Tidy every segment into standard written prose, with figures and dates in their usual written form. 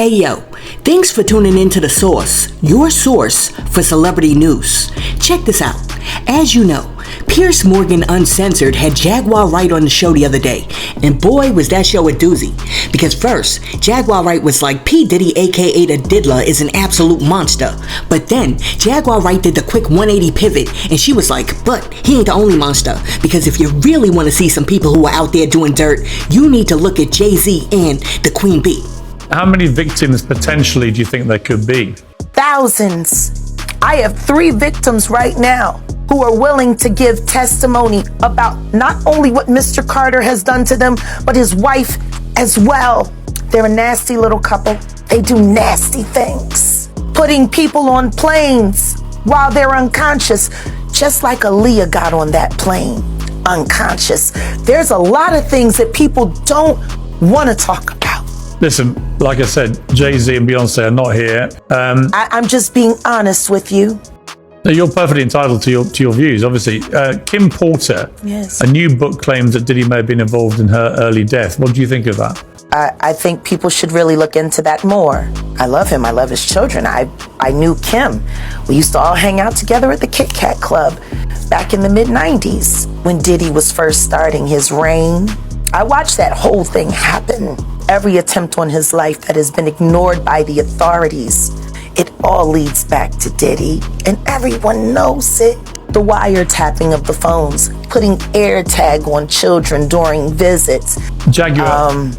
Ayo, thanks for tuning in to The Source, your source for celebrity news. Check this out. As you know, Piers Morgan Uncensored had Jaguar Wright on the show the other day, and boy was that show a doozy. Because first, Jaguar Wright was like, P. Diddy aka the Diddler is an absolute monster. But then, Jaguar Wright did the quick 180 pivot, and she was like, but he ain't the only monster. Because if you really want to see some people who are out there doing dirt, you need to look at Jay-Z and the Queen Bee. How many victims potentially do you think there could be? Thousands. I have 3 victims right now who are willing to give testimony about not only what Mr. Carter has done to them, but his wife as well. They're a nasty little couple. They do nasty things. Putting people on planes while they're unconscious, just like Aaliyah got on that plane, unconscious. There's a lot of things that people don't want to talk about. Listen, like I said, Jay-Z and Beyonce are not here. I'm just being honest with you. You're perfectly entitled to your views, obviously. Kim Porter, yes. A new book claims that Diddy may have been involved in her early death. What do you think of that? I think people should really look into that more. I love him. I love his children. I knew Kim. We used to all hang out together at the Kit Kat Club back in the mid-90s when Diddy was first starting his reign. I watched that whole thing happen. Every attempt on his life that has been ignored by the authorities, it all leads back to Diddy, and everyone knows it. The wiretapping of the phones, putting AirTag on children during visits. Jaguar,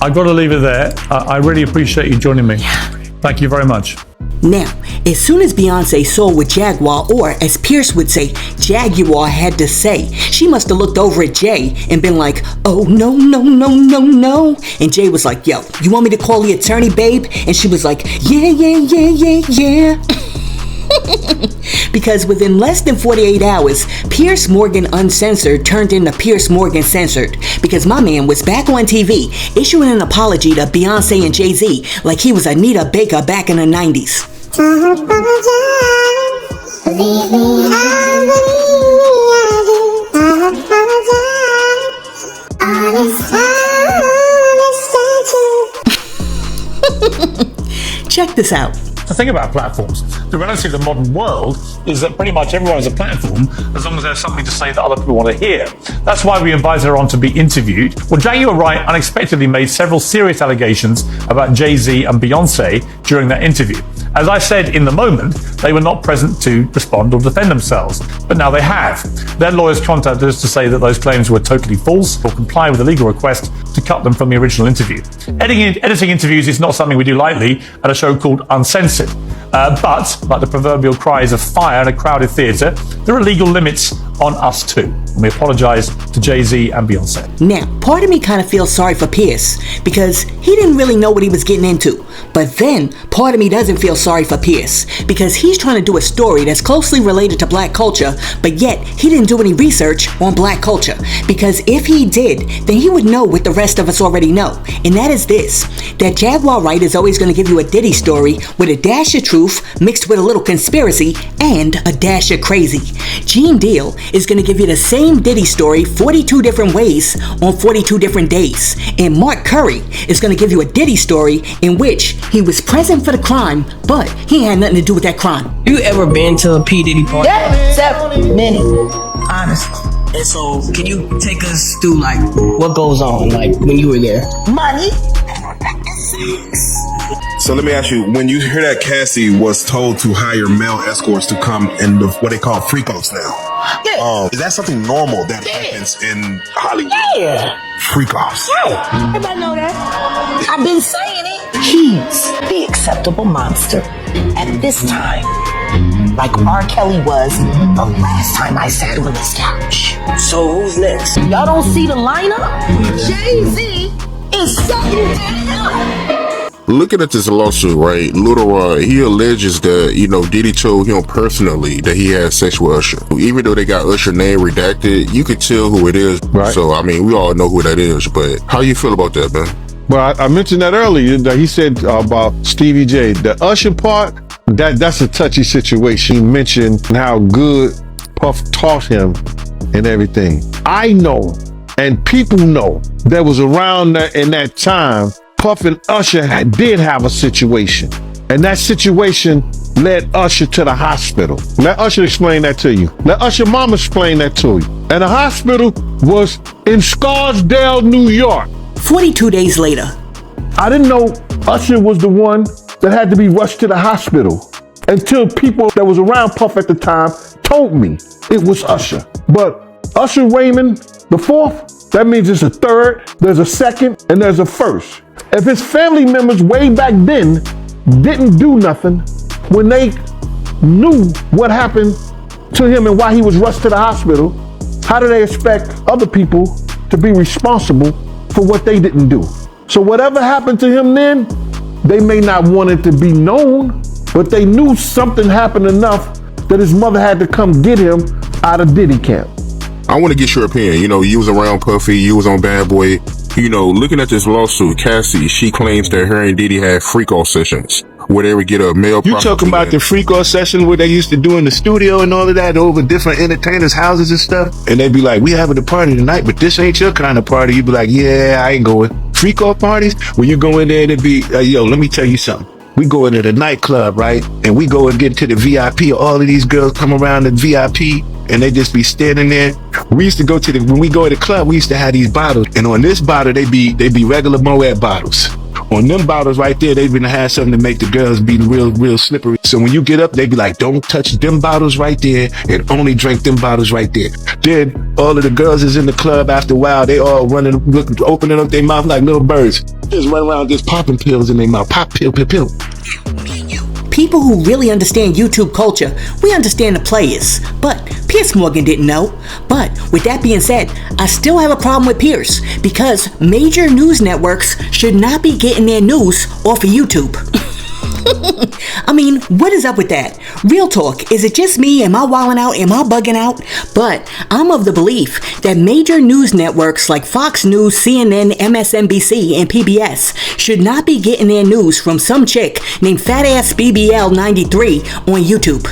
I got to leave it there. I really appreciate you joining me. Yeah. Thank you very much. Now, as soon as Beyonce saw what Jaguar, or as Pierce would say, Jaguar had to say, she must have looked over at Jay and been like, oh, no, no, no, no, no. And Jay was like, yo, you want me to call the attorney, babe? And she was like, yeah, yeah, yeah, yeah, yeah. Because within less than 48 hours, Piers Morgan Uncensored turned into Piers Morgan Censored. Because my man was back on TV, issuing an apology to Beyonce and Jay-Z like he was Anita Baker back in the 90s. Check this out. The thing about platforms, the reality of the modern world is that pretty much everyone is a platform as long as there's something to say that other people want to hear. That's why we invited her on to be interviewed. Well, Jaguar Wright unexpectedly made several serious allegations about Jay-Z and Beyonce during that interview. As I said in the moment, they were not present to respond or defend themselves, but now they have. Their lawyers contacted us to say that those claims were totally false or comply with a legal request to cut them from the original interview. Editing interviews is not something we do lightly at a show called Uncensored. But, like the proverbial cries of fire in a crowded theatre, there are legal limits on us too. And we apologise to Jay-Z and Beyonce. Now, part of me kind of feels sorry for Pierce because he didn't really know what he was getting into. But then, part of me doesn't feel sorry for Pierce because he's trying to do a story that's closely related to black culture, but yet he didn't do any research on black culture. Because if he did, then he would know what the rest of us already know. And that is this, that Jaguar Wright is always going to give you a Diddy story with a dash of truth mixed with a little conspiracy and a dash of crazy. Gene Deal is going to give you the same Diddy story 42 different ways on 42 different days. And Mark Curry is going to give you a Diddy story in which he was present for the crime, but he had nothing to do with that crime. You ever been to a P. Diddy party? Yeah, several, many, honestly. And so, can you take us through, like, what goes on, like, when you were there? Money. So let me ask you, when you hear that Cassie was told to hire male escorts to come in what they call freak-offs now, Yeah. is that something normal that happens in Hollywood? Yeah. Freak-offs. Yeah. Everybody know that. I've been saying it. He's the acceptable monster at this time. Like R. Kelly was the last time I sat on this couch. So, who's next? Y'all don't see the lineup? Jay-Z is something down. Looking at this lawsuit, right, Lil Rod, he alleges that, Diddy told him personally that he had sex with Usher. Even though they got Usher name redacted, you could tell who it is. Right. So, we all know who that is, but how you feel about that, man? Well, I mentioned that earlier, that he said about Stevie J. The Usher part, that's a touchy situation. He mentioned how good Puff taught him and everything. I know, and people know, that was around in that time, Puff and Usher did have a situation. And that situation led Usher to the hospital. Let Usher explain that to you. Let Usher mama explain that to you. And the hospital was in Scarsdale, New York. 42 days later. I didn't know Usher was the one that had to be rushed to the hospital until people that was around Puff at the time told me it was Usher. But Usher Raymond the fourth, that means it's a third, there's a second, and there's a first. If his family members way back then didn't do nothing when they knew what happened to him and why he was rushed to the hospital, how do they expect other people to be responsible for what they didn't do? So whatever happened to him then, they may not want it to be known, but they knew something happened enough that his mother had to come get him out of Diddy camp. I want to get your opinion. You know, you was around Puffy, you was on Bad Boy. You know, looking at this lawsuit, Cassie, she claims that her and Diddy had freak-off sessions where they would get a male You talking about the freak-off session where they used to do in the studio and all of that over different entertainers' houses and stuff? And they'd be like, we having a party tonight, but this ain't your kind of party. You'd be like, yeah, I ain't going. Freak-off parties, when you go in there, it'd be, yo, let me tell you something. We go into the nightclub, right? And we go and get to the VIP. All of these girls come around the VIP and they just be standing there. We used to go to when we go to the club, we used to have these bottles. And on this bottle, they be regular Moet bottles. On them bottles right there, they been have something to make the girls be real slippery. So when you get up, they be like, don't touch them bottles right there and only drink them bottles right there. Then all of the girls is in the club after a while, they all running, opening up their mouth like little birds. Just run around just popping pills in their mouth. Pop pill, pill, pill. People who really understand YouTube culture, we understand the players. But Piers Morgan didn't know. But with that being said, I still have a problem with Piers because major news networks should not be getting their news off of YouTube. I mean, what is up with that? Real talk, is it just me? Am I wilding out? Am I bugging out? But I'm of the belief that major news networks like Fox News, CNN, MSNBC, and PBS should not be getting their news from some chick named Fatass BBL93 on YouTube.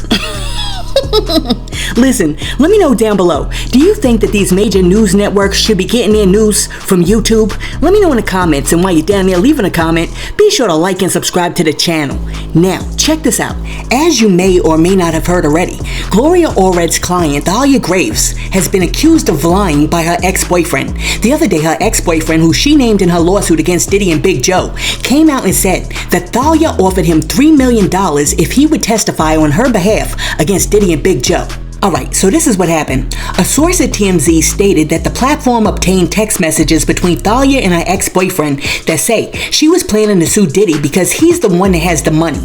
Listen, let me know down below. Do you think that these major news networks should be getting their news from YouTube? Let me know in the comments, and while you're down there leaving a comment, be sure to like and subscribe to the channel. Now, check this out. As you may or may not have heard already, Gloria Allred's client, Thalia Graves, has been accused of lying by her ex-boyfriend. The other day, her ex-boyfriend, who she named in her lawsuit against Diddy and Big Joe, came out and said that Thalia offered him $3 million if he would testify on her behalf against Diddy and Big Joe. Alright, so this is what happened. A source at TMZ stated that the platform obtained text messages between Thalia and her ex-boyfriend that say she was planning to sue Diddy because he's the one that has the money.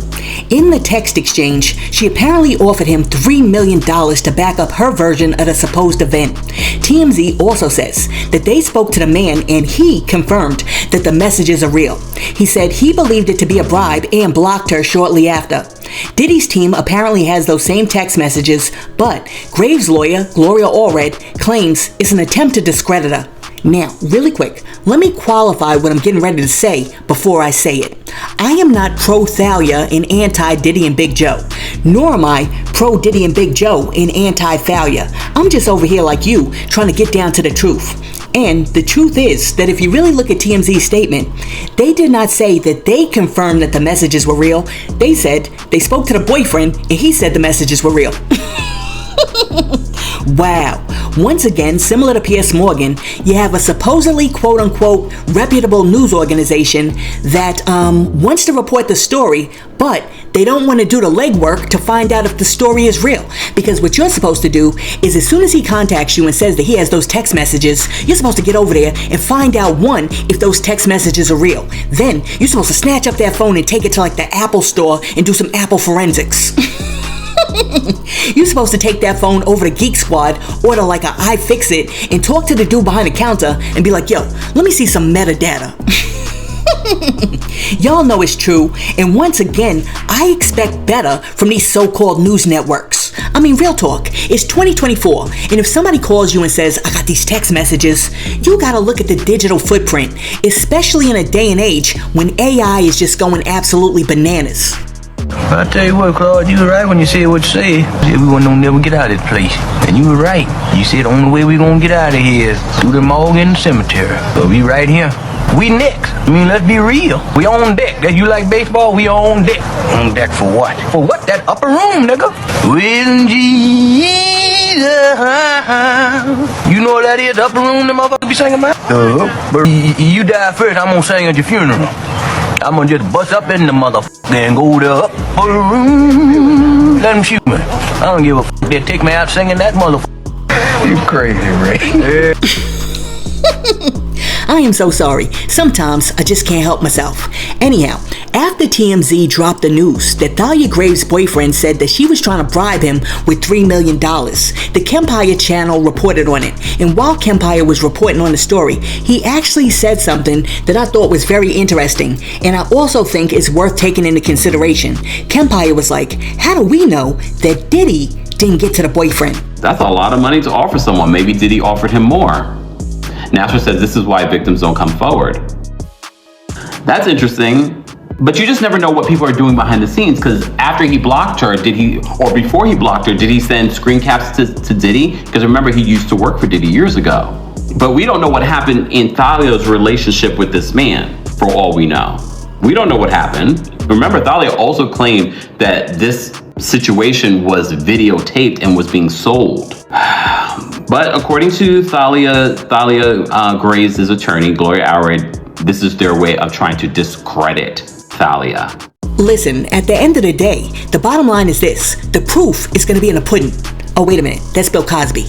In the text exchange, she apparently offered him $3 million to back up her version of the supposed event. TMZ also says that they spoke to the man and he confirmed that the messages are real. He said he believed it to be a bribe and blocked her shortly after. Diddy's team apparently has those same text messages, but Graves' lawyer, Gloria Allred, claims it's an attempt to discredit her. Now, really quick, let me qualify what I'm getting ready to say before I say it. I am not pro-Thalia and anti-Diddy and Big Joe, nor am I pro-Diddy and Big Joe and anti-Thalia. I'm just over here like you, trying to get down to the truth. And the truth is that if you really look at TMZ's statement, they did not say that they confirmed that the messages were real. They said they spoke to the boyfriend and he said the messages were real. Wow. Once again, similar to Piers Morgan, you have a supposedly quote-unquote reputable news organization that wants to report the story, but they don't want to do the legwork to find out if the story is real. Because what you're supposed to do is as soon as he contacts you and says that he has those text messages, you're supposed to get over there and find out, one, if those text messages are real. Then you're supposed to snatch up that phone and take it to like the Apple store and do some Apple forensics. You're supposed to take that phone over to Geek Squad, order like a iFixit, and talk to the dude behind the counter and be like, yo, let me see some metadata. Y'all know it's true, and once again, I expect better from these so-called news networks. I mean, real talk, it's 2024, and if somebody calls you and says, I got these text messages, you gotta look at the digital footprint, especially in a day and age when AI is just going absolutely bananas. I tell you what, Claude, you were right when you said what you said. You said we won't never get out of this place. And you were right. You said the only way we gonna get out of here is through the morgue and the cemetery. But we right here. We next. I mean, let's be real. We on deck. That you like baseball? We on deck. On deck for what? For what? That upper room, nigga. When Jesus. You know what that is? The upper room the motherfucker be singing about? But you die first, I'm gonna sing at your funeral. I'm gonna just bust up in the motherfucker and go to the upper room. Let them shoot me. I don't give a fuck. They take me out singing that motherfucker. You crazy, Ray. I am so sorry. Sometimes I just can't help myself. Anyhow, after TMZ dropped the news that Thalia Graves' boyfriend said that she was trying to bribe him with $3 million, the Kempire channel reported on it. And while Kempire was reporting on the story, he actually said something that I thought was very interesting, and I also think is worth taking into consideration. Kempire was like, how do we know that Diddy didn't get to the boyfriend? That's a lot of money to offer someone. Maybe Diddy offered him more. Nasser says this is why victims don't come forward. That's interesting, but you just never know what people are doing behind the scenes, because after he blocked her, or before he blocked her, did he send screen caps to Diddy? Because remember, he used to work for Diddy years ago. But we don't know what happened in Thalia's relationship with this man, for all we know. We don't know what happened. Remember, Thalia also claimed that this situation was videotaped and was being sold. But according to Thalia Graves' attorney, Gloria Allred, this is their way of trying to discredit Thalia. Listen, at the end of the day, the bottom line is this. The proof is going to be in the pudding. Oh, wait a minute. That's Bill Cosby.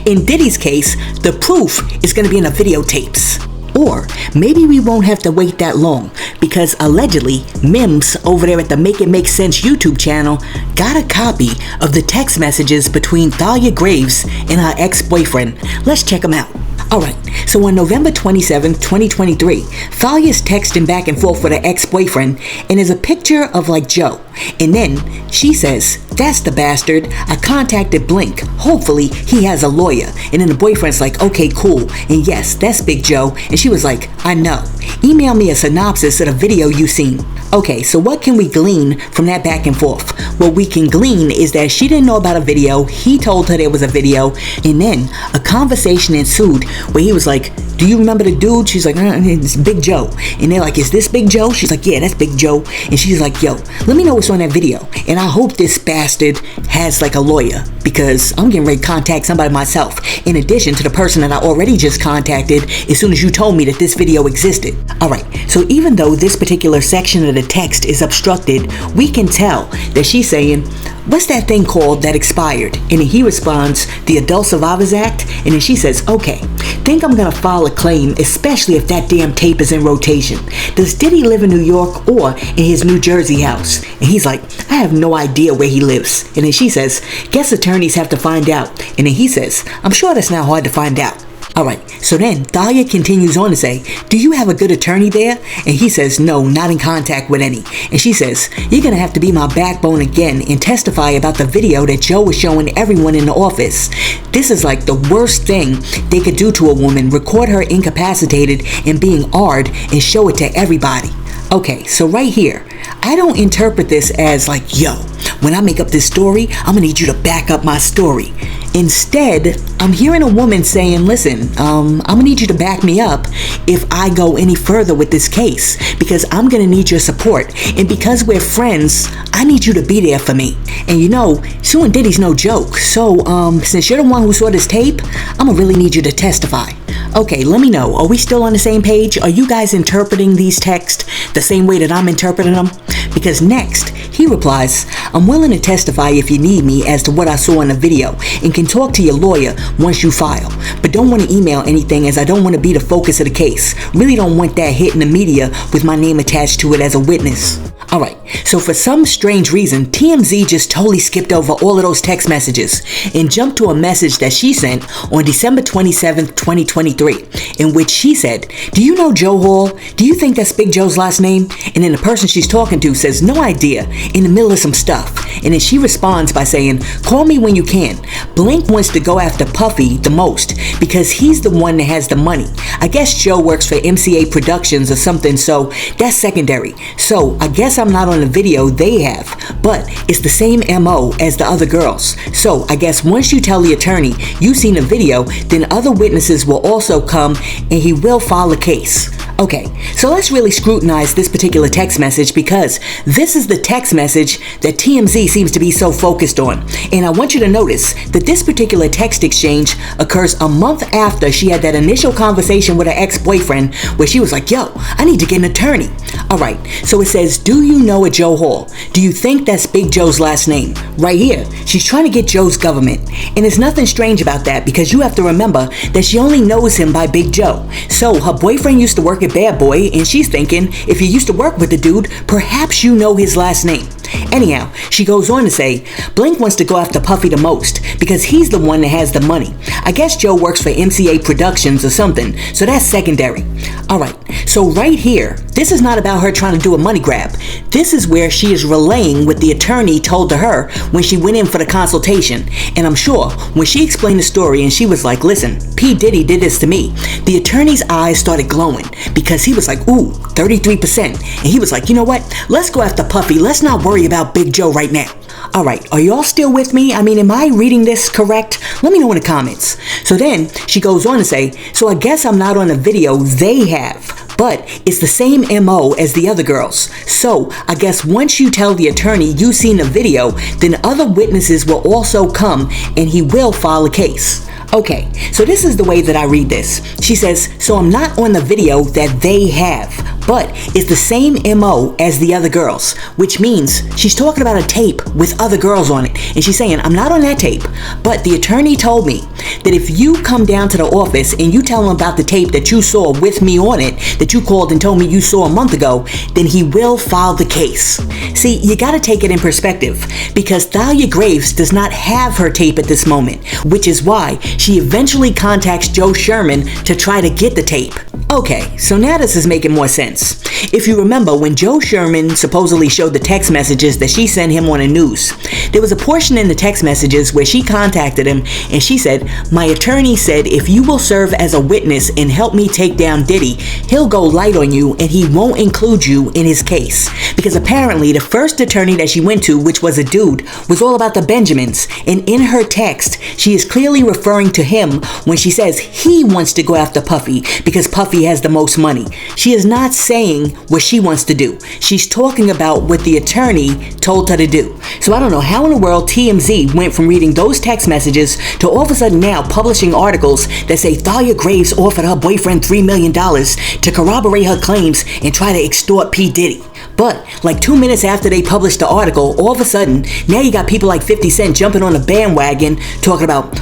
In Diddy's case, the proof is going to be in the videotapes. Or maybe we won't have to wait that long, because allegedly, Mims over there at the Make It Make Sense YouTube channel got a copy of the text messages between Thalia Graves and her ex-boyfriend. Let's check them out. Alright, so on November 27th, 2023, Thalia's texting back and forth with her ex-boyfriend, and there's a picture of like Joe. And then she says, that's the bastard. I contacted Blink. Hopefully he has a lawyer. And then the boyfriend's like, okay, cool. And yes, that's Big Joe. And she was like, I know. Email me a synopsis of the video you seen. Okay, so what can we glean from that back and forth? What we can glean is that she didn't know about a video. He told her there was a video. And then a conversation ensued where he was like, do you remember the dude? She's like, it's Big Joe. And they're like, is this Big Joe? She's like, yeah, that's Big Joe. And she's like, yo, let me know what's on that video. And I hope this bastard has like a lawyer, because I'm getting ready to contact somebody myself, in addition to the person that I already just contacted as soon as you told me that this video existed. Alright, so even though this particular section of the text is obstructed, we can tell that she's saying, what's that thing called that expired? And then he responds, the Adult Survivors Act. And then she says, okay, think I'm gonna file a claim, especially if that damn tape is in rotation. Does Diddy live in New York or in his New Jersey house? And he's like, I have no idea where he lives. And then she says, guess attorneys have to find out. And then he says, I'm sure that's not hard to find out. Alright, so then Thalia continues on to say, do you have a good attorney there? And he says, no, not in contact with any. And she says, you're gonna have to be my backbone again and testify about the video that Joe was showing everyone in the office. This is like the worst thing they could do to a woman, record her incapacitated and being AR'd and show it to everybody. Okay, so right here, I don't interpret this as like, yo, when I make up this story, I'm gonna need you to back up my story. Instead, I'm hearing a woman saying, listen, I'm gonna need you to back me up if I go any further with this case, because I'm gonna need your support. And because we're friends, I need you to be there for me. And you know, suing Diddy's no joke. So, since you're the one who saw this tape, I'm gonna really need you to testify. Okay, let me know. Are we still on the same page? Are you guys interpreting these texts the same way that I'm interpreting them? Because next, he replies, I'm willing to testify if you need me as to what I saw in the video and can talk to your lawyer once you file. But don't want to email anything, as I don't want to be the focus of the case. Really don't want that hitting the media with my name attached to it as a witness. Alright, so for some strange reason, TMZ just totally skipped over all of those text messages and jumped to a message that she sent on December 27th, 2023, in which she said, do you know Joe Hall? Do you think that's Big Joe's last name? And then the person she's talking to says, no idea, in the middle of some stuff. And then she responds by saying, call me when you can. Blink wants to go after Puffy the most because he's the one that has the money. I guess Joe works for MCA Productions or something, so that's secondary. So I guess I'm not on on a video they have, but it's the same MO as the other girls. So I guess once you tell the attorney you've seen a video, then other witnesses will also come and he will file a case. Okay, so let's really scrutinize this particular text message, because this is the text message that TMZ seems to be so focused on. And I want you to notice that this particular text exchange occurs a month after she had that initial conversation with her ex-boyfriend where she was like, yo, I need to get an attorney. Alright, so it says, do you know a Joe Hall? Do you think that's Big Joe's last name? Right here, she's trying to get Joe's government. And there's nothing strange about that, because you have to remember that she only knows him by Big Joe. So her boyfriend used to work at Bad Boy, and she's thinking, if you used to work with the dude, perhaps you know his last name. Anyhow, she goes on to say, Blink wants to go after Puffy the most because he's the one that has the money. I guess Joe works for MCA Productions or something, so that's secondary. Alright, so right here, this is not about her trying to do a money grab. This is where she is relaying what the attorney told to her when she went in for the consultation. And I'm sure when she explained the story and she was like, listen, P. Diddy did this to me, the attorney's eyes started glowing because he was like, ooh, 33%. And he was like, you know what? Let's go after Puffy. Let's not worry about Big Joe right now. Alright, are y'all still with me? I mean, am I reading this correct? Let me know in the comments. So then she goes on to say, so I guess I'm not on a video they have, but it's the same MO as the other girls. So I guess once you tell the attorney you've seen a video, then other witnesses will also come and he will file a case. Okay, so this is the way that I read this. She says, so I'm not on the video that they have, but it's the same MO as the other girls, which means she's talking about a tape with other girls on it. And she's saying, I'm not on that tape, but the attorney told me that if you come down to the office and you tell him about the tape that you saw with me on it, that you called and told me you saw a month ago, then he will file the case. See, you gotta take it in perspective, because Thalia Graves does not have her tape at this moment, which is why she eventually contacts Joe Sherman to try to get the tape. Okay, so now this is making more sense. If you remember, when Joe Sherman supposedly showed the text messages that she sent him on the news, there was a portion in the text messages where she contacted him and she said, my attorney said if you will serve as a witness and help me take down Diddy, he'll go light on you and he won't include you in his case. Because apparently the first attorney that she went to, which was a dude, was all about the Benjamins, and in her text, she is clearly referring to him when she says he wants to go after Puffy because Puffy has the most money. She is not saying what she wants to do. She's talking about what the attorney told her to do. So I don't know how in the world TMZ went from reading those text messages to all of a sudden now publishing articles that say Thalia Graves offered her boyfriend $3 million to corroborate her claims and try to extort P. Diddy. But like 2 minutes after they published the article, all of a sudden, now you got people like 50 Cent jumping on the bandwagon talking about,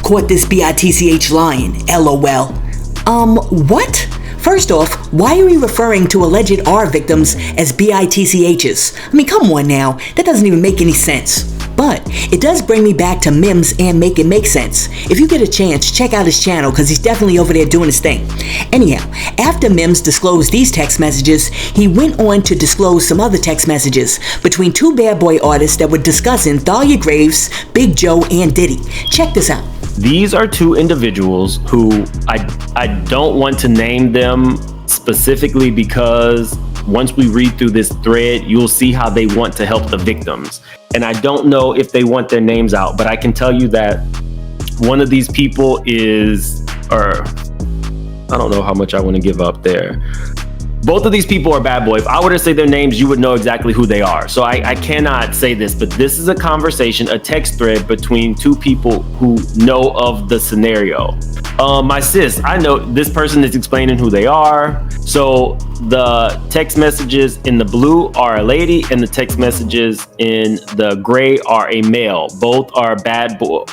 caught this BITCH lying, LOL. What? First off, why are we referring to alleged R victims as BITCHs? I mean, come on now, that doesn't even make any sense. But it does bring me back to Mims and Make It Make Sense. If you get a chance, check out his channel because he's definitely over there doing his thing. Anyhow, after Mims disclosed these text messages, he went on to disclose some other text messages between two Bad Boy artists that were discussing Thalia Graves, Big Joe, and Diddy. Check this out. These are two individuals who I don't want to name them specifically because once we read through this thread, you'll see how they want to help the victims. And I don't know if they want their names out, but I can tell you that one of these people is, or I don't know how much I want to give up there. Both of these people are Bad Boy. If I were to say their names, you would know exactly who they are. So I cannot say this, but this is a conversation, a text thread between two people who know of the scenario. My sis, I know this person is explaining who they are. So the text messages in the blue are a lady and the text messages in the gray are a male. Both are Bad Boy,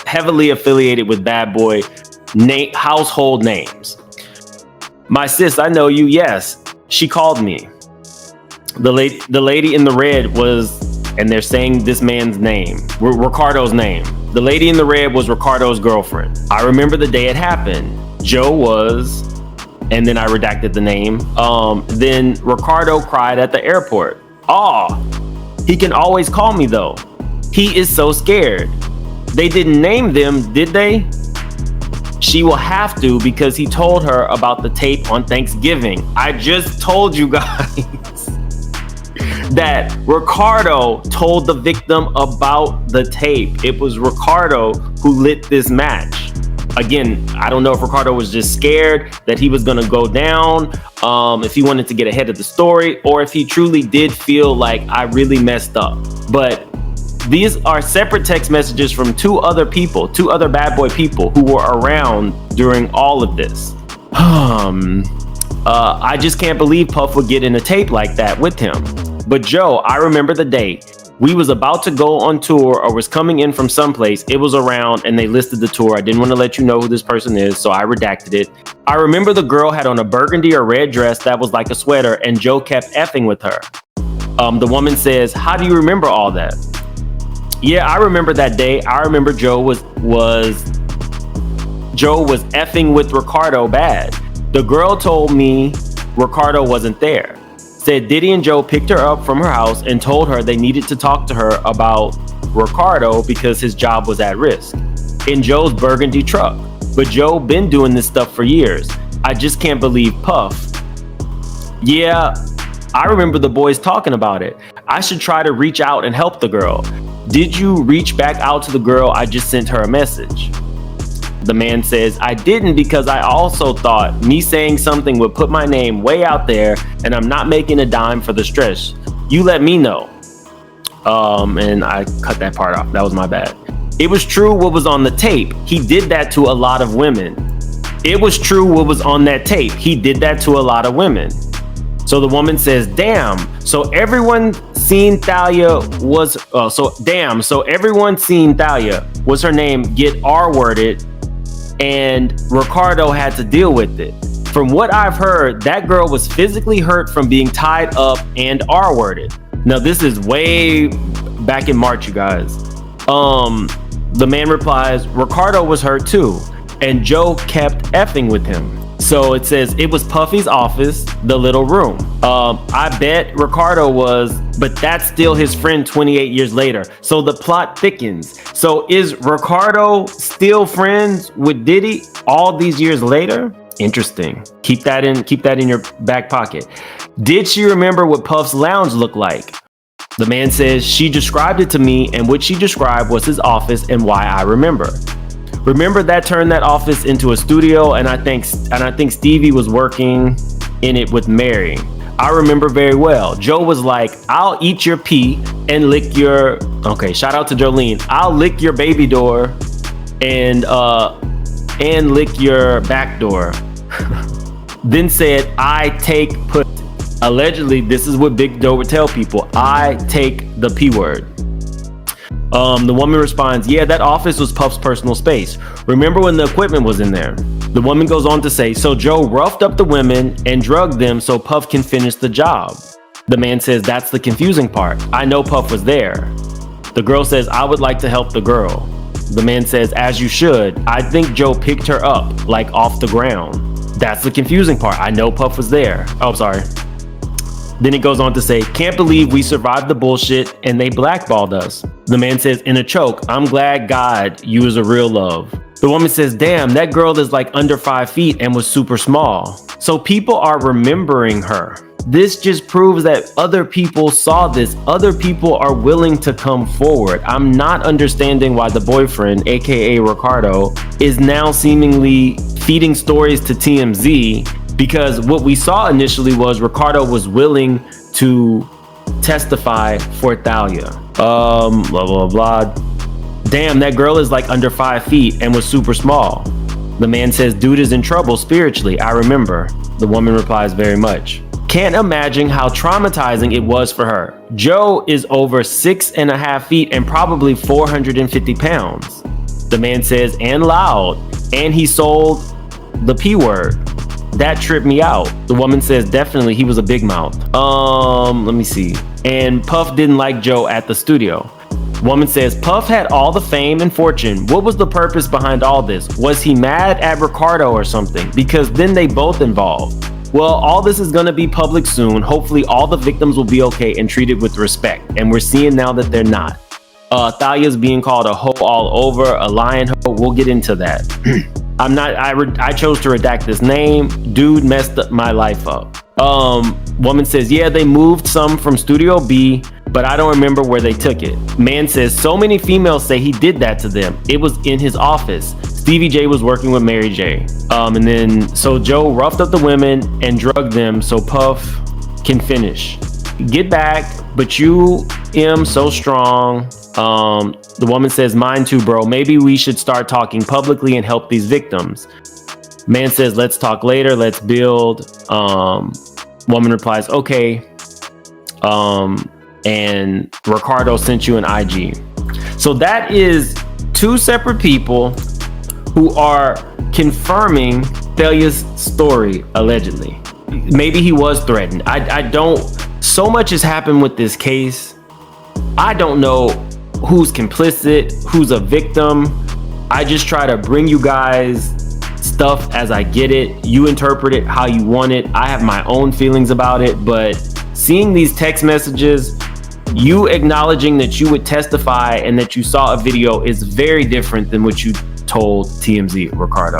heavily affiliated with Bad Boy household names. My sis, I know you. Yes, she called me. The lady in the red was, and they're saying this man's name, Ricardo's name. The lady in the red was Ricardo's girlfriend. I remember the day it happened. Joe was, and then I redacted the name. Then Ricardo cried at the airport. He can always call me though. He is so scared. They didn't name them, did they? She will have to because he told her about the tape on Thanksgiving. I just told you guys. that Ricardo told the victim about the tape. It was Ricardo who lit this match. Again, I don't know if Ricardo was just scared that he was going to go down, if he wanted to get ahead of the story, or if he truly did feel like I really messed up. But these are separate text messages from two other bad boy people who were around during all of this. I just can't believe Puff would get in a tape like that with him. But Joe, I remember the day we was about to go on tour or was coming in from someplace. It was around and they listed the tour. I didn't want to let you know who this person is, so I redacted it. I remember the girl had on a burgundy or red dress that was like a sweater, and Joe kept effing with her. The woman says, "How do you remember all that?" Yeah, I remember that day. I remember Joe was effing with Ricardo bad. The girl told me Ricardo wasn't there. Said Diddy and Joe picked her up from her house and told her they needed to talk to her about Ricardo because his job was at risk in Joe's burgundy truck. But Joe been doing this stuff for years. I just can't believe Puff. Yeah, I remember the boys talking about it. I should try to reach out and help the girl. Did you reach back out to the girl? I just sent her a message. The man says, I didn't because I also thought me saying something would put my name way out there and I'm not making a dime for the stress. You let me know. And I cut that part off. That was my bad. It was true what was on the tape. He did that to a lot of women. It was true what was on that tape. He did that to a lot of women. So the woman says, damn. So everyone seen Thalia was, so everyone seen Thalia was her name get R-worded, and Ricardo had to deal with it. From what I've heard, that girl was physically hurt from being tied up and R-worded. Now this is way back in March, you guys. The man replies, Ricardo was hurt too, and Joe kept effing with him. So it says it was Puffy's office, the little room. I bet Ricardo was, but that's still his friend 28 years later. So the plot thickens. So is Ricardo still friends with Diddy all these years later? Interesting. Keep that in your back pocket. Did she remember what Puff's lounge looked like? The man says she described it to me, and what she described was his office and why I remember. Remember that turned that office into a studio, and I think Stevie was working in it with Mary. I remember very well. Joe was like, I'll eat your pee and lick your, okay, shout out to Jolene. I'll lick your baby door and lick your back door. Then said, I take put. Allegedly, this is what Big Joe would tell people. I take the P word. The woman responds, yeah, that office was Puff's personal space. Remember when the equipment was in there? The woman goes on to say, so Joe roughed up the women and drugged them so Puff can finish the job. The man says, that's the confusing part. I know Puff was there. The girl says, I would like to help the girl. The man says, as you should. I think Joe picked her up, like off the ground. That's the confusing part. I know Puff was there. Oh, sorry. Then it goes on to say, can't believe we survived the bullshit and they blackballed us. The man says, in a choke, I'm glad God you is a real love. The woman says, damn, that girl is like under 5 feet and was super small. So people are remembering her. This just proves that other people saw this. Other people are willing to come forward. I'm not understanding why the boyfriend, aka Ricardo, is now seemingly feeding stories to TMZ, because what we saw initially was Ricardo was willing to testify for Thalia. Blah, blah, blah. Damn, that girl is like under 5 feet and was super small. The man says, dude is in trouble spiritually. I remember. The woman replies, very much. Can't imagine how traumatizing it was for her. Joe is over 6.5 feet and probably 450 pounds. The man says, and loud. And he sold the P word. That tripped me out. The woman says, definitely he was a big mouth. Let me see. And Puff didn't like Joe at the studio. Woman says, Puff had all the fame and fortune. What was the purpose behind all this? Was he mad at Ricardo or something? Because then they both involved. Well, all this is gonna be public soon. Hopefully all the victims will be okay and treated with respect. And we're seeing now that they're not. Thalia's being called a hoe all over, a lion hoe. We'll get into that. I chose to redact this name. Dude messed up my life up. Woman says, yeah, they moved some from Studio B, but I don't remember where they took it. Man says, so many females say he did that to them. It was in his office. Stevie J was working with Mary J. And then, so Joe roughed up the women and drugged them so Puff can finish. Get back, but you am so strong. The woman says, mine too, bro. Maybe we should start talking publicly and help these victims. Man says, let's talk later. Let's build. Woman replies, okay. And Ricardo sent you an IG. So that is two separate people who are confirming Thalia's story, allegedly. Maybe he was threatened. I don't, so much has happened with this case. I don't know who's complicit, who's a victim. I just try to bring you guys stuff as I get it. You interpret it how you want it. I have my own feelings about it, but seeing these text messages, you acknowledging that you would testify and that you saw a video is very different than what you told TMZ, Ricardo.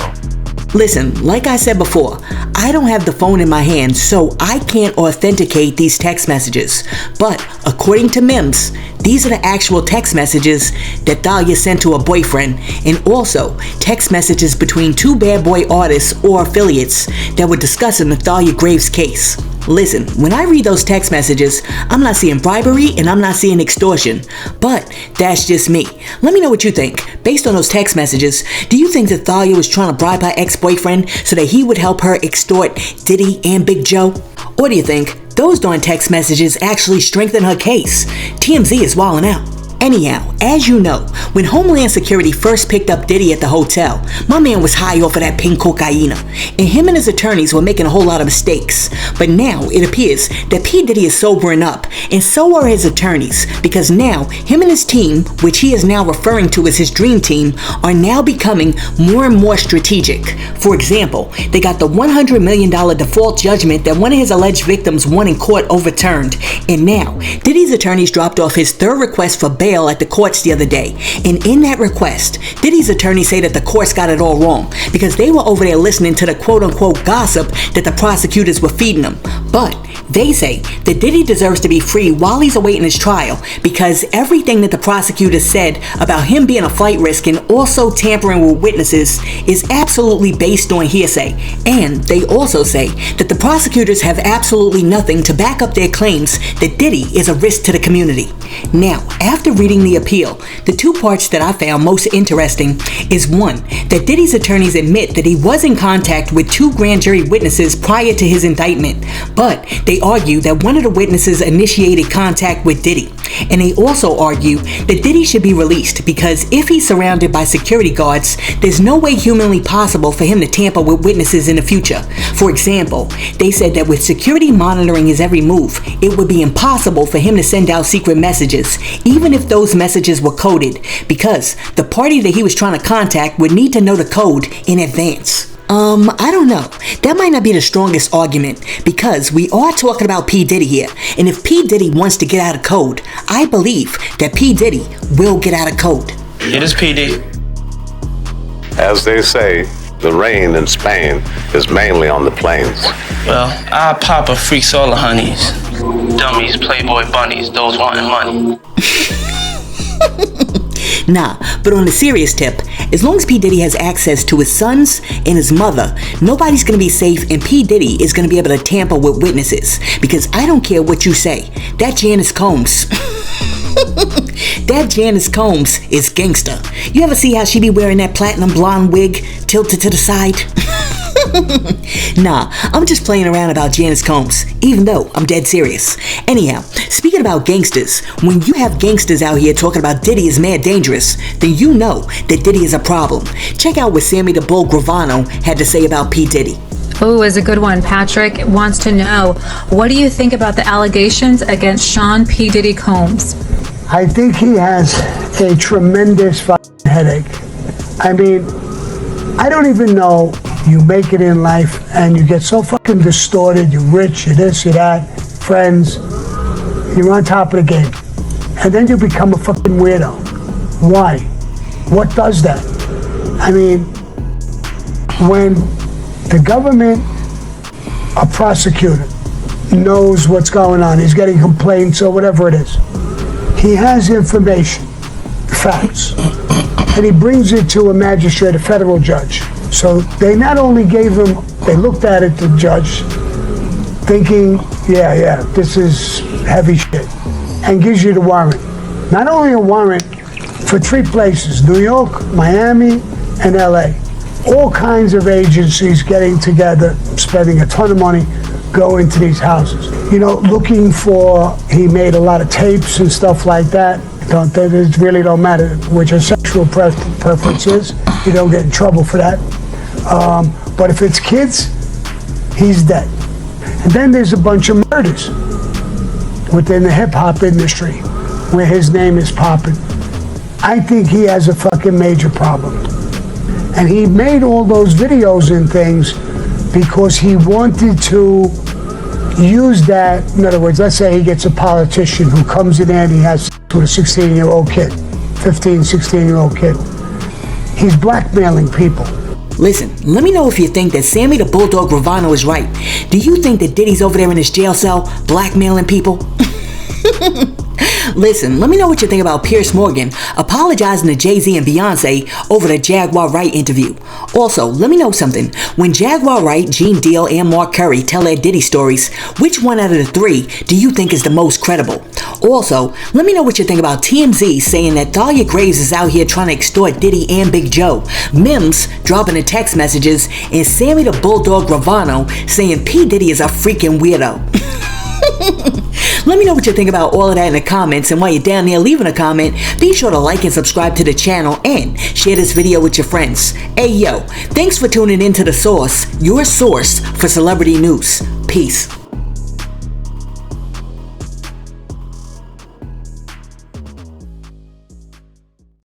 Listen, like I said before, I don't have the phone in my hand, so I can't authenticate these text messages. But according to Mims, these are the actual text messages that Thalia sent to her boyfriend, and also text messages between two bad boy artists or affiliates that were discussing the Thalia Graves case. Listen, when I read those text messages, I'm not seeing bribery and I'm not seeing extortion. But that's just me. Let me know what you think. Based on those text messages, do you think that Thalia was trying to bribe her ex-boyfriend so that he would help her extort Diddy and Big Joe? Or do you think those darn text messages actually strengthen her case? TMZ is wilding out. Anyhow, as you know, when Homeland Security first picked up Diddy at the hotel, my man was high off of that pink cocaine, and him and his attorneys were making a whole lot of mistakes. But now it appears that P. Diddy is sobering up, and so are his attorneys, because now him and his team, which he is now referring to as his dream team, are now becoming more and more strategic. For example, they got the $100 million default judgment that one of his alleged victims won in court overturned, and now Diddy's attorneys dropped off his third request for bail at the courts the other day, and in that request, Diddy's attorneys say that the courts got it all wrong because they were over there listening to the quote-unquote gossip that the prosecutors were feeding them. But they say that Diddy deserves to be free while he's awaiting his trial because everything that the prosecutors said about him being a flight risk and also tampering with witnesses is absolutely based on hearsay. And they also say that the prosecutors have absolutely nothing to back up their claims that Diddy is a risk to the community. Now, after reading the appeal, the two parts that I found most interesting is one, that Diddy's attorneys admit that he was in contact with two grand jury witnesses prior to his indictment, but they argue that one of the witnesses initiated contact with Diddy. And they also argue that Diddy should be released because if he's surrounded by security guards, there's no way humanly possible for him to tamper with witnesses in the future. For example, they said that with security monitoring his every move, it would be impossible for him to send out secret messages, even if those messages were coded, because the party that he was trying to contact would need to know the code in advance. I don't know. That might not be the strongest argument because we are talking about P. Diddy here. And if P. Diddy wants to get out of code, I believe that P. Diddy will get out of code. It is P. Diddy. As they say, the rain in Spain is mainly on the plains. Well, I Papa freaks all the honeys. Dummies, playboy bunnies, those wanting money. Nah, but on a serious tip, as long as P. Diddy has access to his sons and his mother, nobody's gonna be safe and P. Diddy is gonna be able to tamper with witnesses. Because I don't care what you say, that Janice Combs, that Janice Combs is gangster. You ever see how she be wearing that platinum blonde wig tilted to the side? Nah, I'm just playing around about Janice Combs, even though I'm dead serious. Anyhow, speaking about gangsters, when you have gangsters out here talking about Diddy is mad dangerous, then you know that Diddy is a problem. Check out what Sammy the Bull Gravano had to say about P. Diddy. Oh, is a good one. Patrick wants to know, what do you think about the allegations against Sean P. Diddy Combs? I think he has a tremendous headache. I mean, I don't even know. You make it in life and you get so fucking distorted, you're rich, you're this, you're that, friends, you're on top of the game. And then you become a fucking weirdo. Why? What does that? I mean, when the government, a prosecutor, knows what's going on, he's getting complaints or whatever it is, he has information, facts, and he brings it to a magistrate, a federal judge. So they not only gave him, they looked at it, the judge, thinking, yeah, this is heavy shit, and gives you the warrant. Not only a warrant for 3 places, New York, Miami, and LA. All kinds of agencies getting together, spending a ton of money, go into these houses. You know, looking for, he made a lot of tapes and stuff like that. It really don't matter what your sexual preference is. You don't get in trouble for that. But if it's kids, he's dead. And then there's a bunch of murders within the hip-hop industry where his name is popping. I think he has a fucking major problem. And he made all those videos and things because he wanted to use that. In other words, let's say he gets a politician who comes in there and he has sex with a 16-year-old kid, 15, 16-year-old kid. He's blackmailing people. Listen, let me know if you think that Sammy the Bulldog Gravano is right. Do you think that Diddy's over there in his jail cell blackmailing people? Listen, let me know what you think about Piers Morgan apologizing to Jay-Z and Beyonce over the Jaguar Wright interview. Also, let me know something. When Jaguar Wright, Gene Deal, and Mark Curry tell their Diddy stories, which one out of the 3 do you think is the most credible? Also, let me know what you think about TMZ saying that Thalia Graves is out here trying to extort Diddy and Big Joe, Mims dropping the text messages, and Sammy the Bulldog Gravano saying P. Diddy is a freaking weirdo. Let me know what you think about all of that in the comments, and while you're down there leaving a comment, be sure to like and subscribe to the channel and share this video with your friends. Hey yo, thanks for tuning in to The Source, your source for celebrity news. Peace.